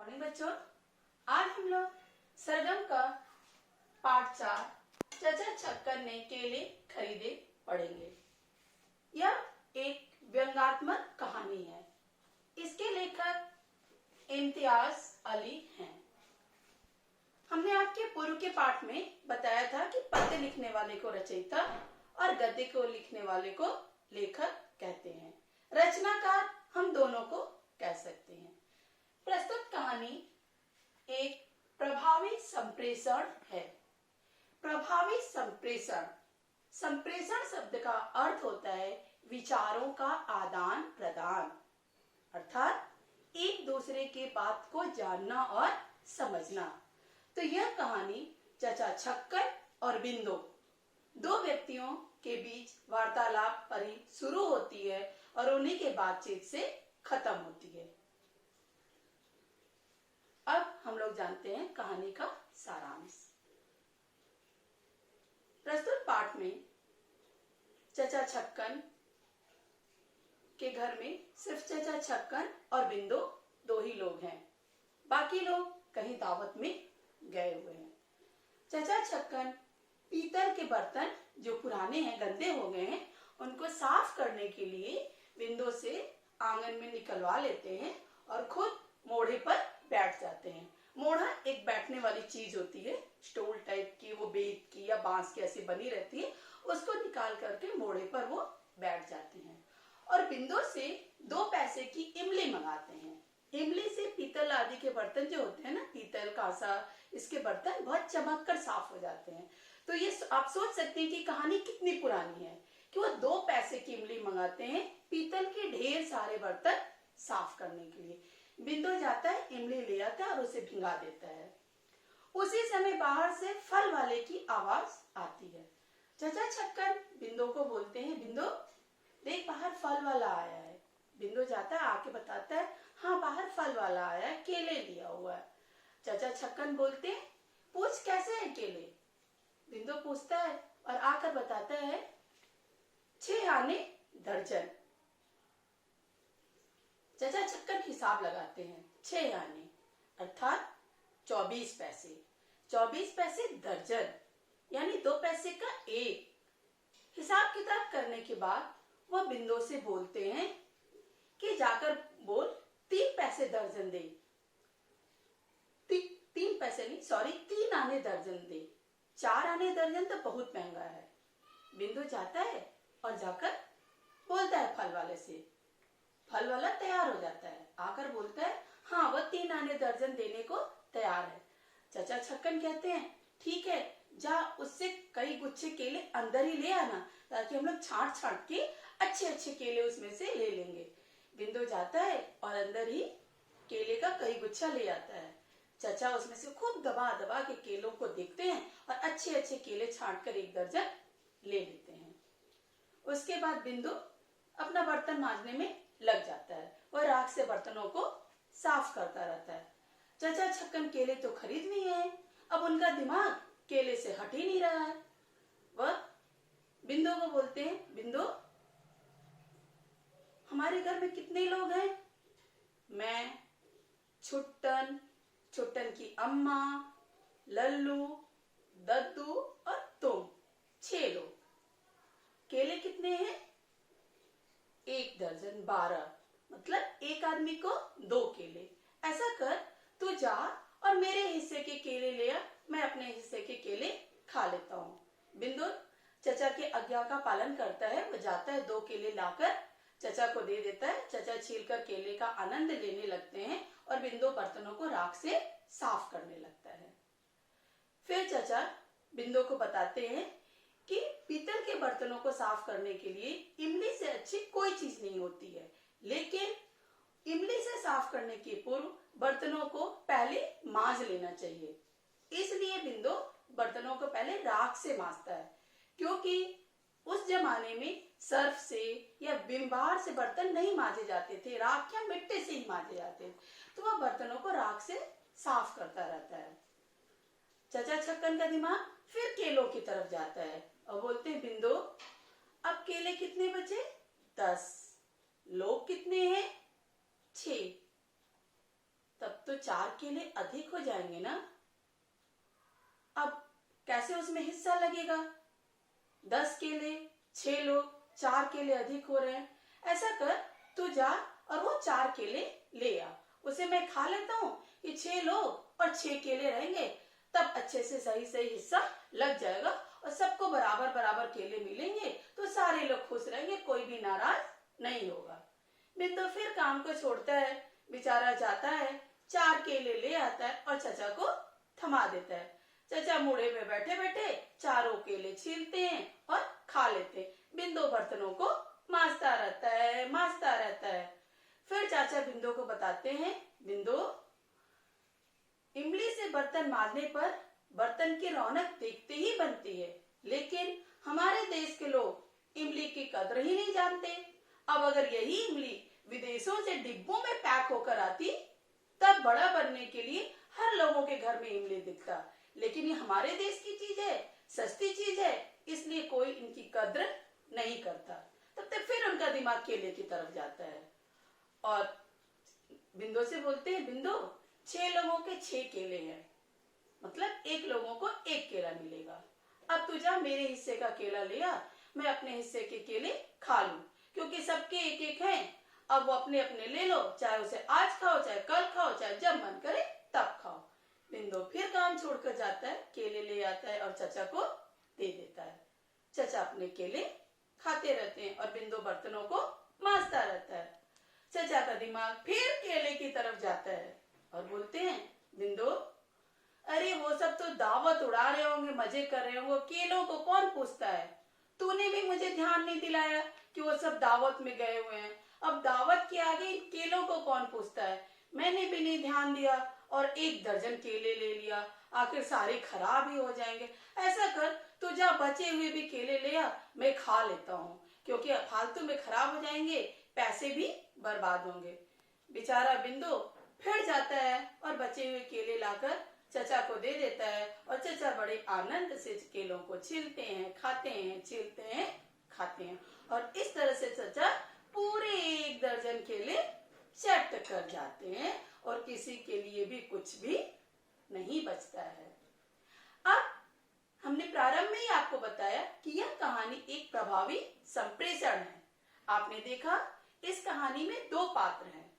Morning बच्चों, आज हम लोग सरगम का पाठ 4 चचा छक्कर ने केले खरीदे पढ़ेंगे। यह एक व्यंग्यात्मक कहानी है। इसके लेखक इम्तियाज अली हैं। हमने आपके पूर्व के पाठ में बताया था कि पद्य लिखने वाले को रचयिता और गद्य को लिखने वाले को लेखक कहते हैं। रचनाकार हम दोनों को कह सकते हैं। प्रस्तुत कहानी एक प्रभावी संप्रेषण है। प्रभावी संप्रेषण, संप्रेषण शब्द का अर्थ होता है विचारों का आदान प्रदान, अर्थात एक दूसरे के बात को जानना और समझना। तो यह कहानी चचा छक्कर और बिंदु दो व्यक्तियों के बीच वार्तालाप पर ही शुरू होती है और उन्हीं के बातचीत से खत्म होती है। अब हम लोग जानते हैं कहानी का सारांश। प्रस्तुत पाठ में चचा छक्कन के घर में सिर्फ चचा छक्कन और बिंदु दो ही लोग हैं, बाकी लोग कहीं दावत में गए हुए हैं। चचा छक्कन पीतल के बर्तन जो पुराने हैं, गंदे हो गए हैं, उनको साफ करने के लिए बिंदु से आंगन में निकलवा लेते हैं और खुद मोढ़े पर बैठ जाते हैं। मोढ़ा एक बैठने वाली चीज होती है, स्टूल टाइप की, वो बेत की या बांस की ऐसी बनी रहती है। उसको निकाल करके मोढ़े पर वो बैठ जाते हैं और बिंदु से 2 पैसे की इमली मंगाते हैं। इमली से पीतल आदि के बर्तन जो होते हैं ना, पीतल कांसा, इसके बर्तन बहुत चमक कर साफ हो जाते हैं। तो ये आप सोच सकते हैं कि कहानी कितनी पुरानी है कि वो 2 पैसे की इमली मंगाते हैं पीतल के ढेर सारे बर्तन साफ करने के लिए। बिंदु जाता है, इमली ले आता है और उसे भिंगा देता है। उसी समय बाहर से फल वाले की आवाज आती है। चचा छक्कर बिंदु को बोलते हैं, बिंदु देख बाहर फल वाला आया है। बिंदु जाता है, आके बताता है, हाँ बाहर फल वाला आया है, केले लिया हुआ है। चचा छक्कन बोलते हैं, पूछ कैसे है केले। बिंदु पूछता है और आकर बताता है 6 आने दर्जन। चचा छक्कन हिसाब लगाते हैं, 6 आने अर्थात 24 पैसे। 24 पैसे दर्जन यानी 2 पैसे का 1। हिसाब किताब करने के बाद वह बिंदु से बोलते हैं कि जाकर बोल 3 पैसे दर्जन दे। 3 पैसे नहीं, सॉरी 3 आने दर्जन दे। 4 आने दर्जन तो बहुत महंगा है। बिंदु जाता है और जाकर बोलता है फल वाले से। फल वाला तैयार हो जाता है, आकर बोलता है हाँ वह 3 आने दर्जन देने को तैयार है। चचा छक्कन कहते हैं ठीक है, जा उससे कई गुच्छे केले अंदर ही ले आना, ताकि हम लोग छांट के अच्छे अच्छे केले उसमें से ले लेंगे। बिंदु जाता है और अंदर ही केले का कई गुच्छा ले आता है। चचा उसमें से खूब दबा दबा के केलों को देखते हैं और अच्छे अच्छे केले छांट कर 1 दर्जन ले लेते हैं। उसके बाद बिंदु अपना बर्तन मांजने में लग जाता है। वह राख से बर्तनों को साफ करता रहता है। चचा छक्कन केले तो खरीद लिए हैं, अब उनका दिमाग केले से हट ही नहीं रहा है। वह बिंदु को बोलते हैं, बिंदु हमारे घर में कितने लोग हैं। मैं, छुट्टन, छुट्टन की अम्मा, लल्लू, दद्दू और तुम, 6 लोग। केले कितने हैं, 1 दर्जन 12, मतलब एक आदमी को 2 केले। ऐसा कर तू जा और मेरे हिस्से के केले ले आ, मैं अपने हिस्से के केले खा लेता हूँ। बिंदु चचा के आज्ञा का पालन करता है। वो जाता है, 2 केले लाकर चचा को दे देता है। चचा छीलकर केले का आनंद लेने लगते हैं और बिंदु बर्तनों को राख से साफ करने लगता है। फिर चचा बिंदु को बताते हैं कि पीतल के बर्तनों को साफ करने के लिए इमली से अच्छी कोई चीज नहीं होती है, लेकिन इमली से साफ करने के पूर्व बर्तनों को पहले मांज लेना चाहिए। इसलिए बिंदु बर्तनों को पहले राख से मांजता है, क्योंकि उस जमाने में सर्फ से या विम बार से बर्तन नहीं मांजे जाते थे, राख या मिट्टी से ही मांजे जाते थे। तो वह बर्तनों को राख से साफ करता रहता है। चचा छक्कन का दिमाग फिर केलों की तरफ जाता है और बोलते हैं, बिंदु अब केले कितने बचे, 10। लोग कितने हैं, 6। तब तो 4 केले अधिक हो जाएंगे ना। अब कैसे उसमें हिस्सा लगेगा? 10 केले, 6 लोग, 4 केले अधिक हो रहे हैं। ऐसा कर, तू जा और वो 4 केले ले आ, उसे मैं खा लेता हूँ। ये 6 लोग और 6 केले रहेंगे, तब अच्छे से सही सही हिस्सा लग जाएगा और सबको बराबर बराबर केले मिलेंगे, तो सारे लोग खुश रहेंगे, कोई भी नाराज नहीं होगा। बिंदु फिर काम को छोड़ता है, बेचारा जाता है, 4 केले ले आता है और चचा को थमा देता है। चचा मूढ़े में बैठे बैठे चारों केले छीलते हैं और खा लेते हैं। बिंदु बर्तनों को मांजता रहता है। फिर चाचा बिंदु को बताते हैं, बिंदु, इमली से बर्तन मांजने पर बर्तन की रौनक देखते ही बनती है, लेकिन हमारे देश के लोग इमली की कदर ही नहीं जानते। अब अगर यही इमली विदेशों से डिब्बों में पैक होकर आती, तब बड़ा बनने के लिए हर लोगों के घर में इमली दिखता, लेकिन ये हमारे देश की चीज है, सस्ती चीज है, इसलिए कोई इनकी कद्र नहीं करता। तब तक फिर उनका दिमाग केले की तरफ जाता है और बिंदु से बोलते हैं, बिंदु, 6 लोगों के 6 केले हैं, मतलब 1 लोगों को 1 केला मिलेगा। अब तू जा मेरे हिस्से का केला ले आ, मैं अपने हिस्से के केले खा लूं, क्योंकि सबके 1-1 हैं। अब वो अपने अपने ले लो, चाहे उसे आज खाओ, चाहे कल खाओ, चाहे जब मन करे तब खाओ। बिंदु फिर काम छोड़कर जाता है, केले ले आता है और चचा को दे देता है। चचा अपने केले खाते रहते हैं और बिंदु बर्तनों को मांजता रहता है। चचा का दिमाग फिर केले की तरफ जाता है और बोलते हैं, बिंदु, अरे वो सब तो दावत उड़ा रहे होंगे, मजे कर रहे होंगे, केलों को कौन पूछता है? तूने भी मुझे ध्यान नहीं दिलाया कि वो सब दावत में गए हुए हैं। अब दावत के आगे इन केलों को कौन पूछता है? मैंने भी नहीं ध्यान दिया और 1 दर्जन केले ले लिया, आखिर सारे खराब ही हो जाएंगे। ऐसा कर, तू जा बचे हुए भी केले ले आ, मैं खा लेता हूँ, क्योंकि फालतू में खराब हो जाएंगे, पैसे भी बर्बाद होंगे। बेचारा बिंदु फिर जाता है और बचे हुए केले लाकर चचा को दे देता है और चचा बड़े आनंद से केलों को छीलते हैं, खाते हैं, छीलते हैं, खाते हैं और इस तरह से चचा पूरे 1 दर्जन केले चट कर जाते हैं और किसी के लिए भी कुछ भी नहीं बचता है। अब हमने प्रारंभ में ही आपको बताया कि यह कहानी एक प्रभावी संप्रेषण है। आपने देखा इस कहानी में 2 पात्र हैं,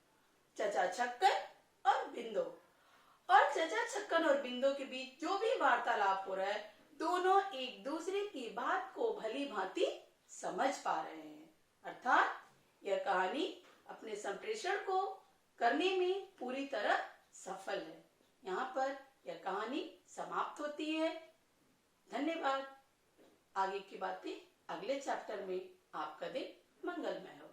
चचा छक्कन और बिंदु। और चचा छक्कन और बिंदु के बीच जो भी वार्तालाप हो रहा है, दोनों एक दूसरे की बात को भली भांति समझ पा रहे हैं। अर्थात यह कहानी अपने संप्रेषण को करने में पूरी तरह सफल है। यहाँ पर यह कहानी समाप्त होती है। धन्यवाद। आगे की बातें अगले चैप्टर में। आपका दिन मंगलमय हो।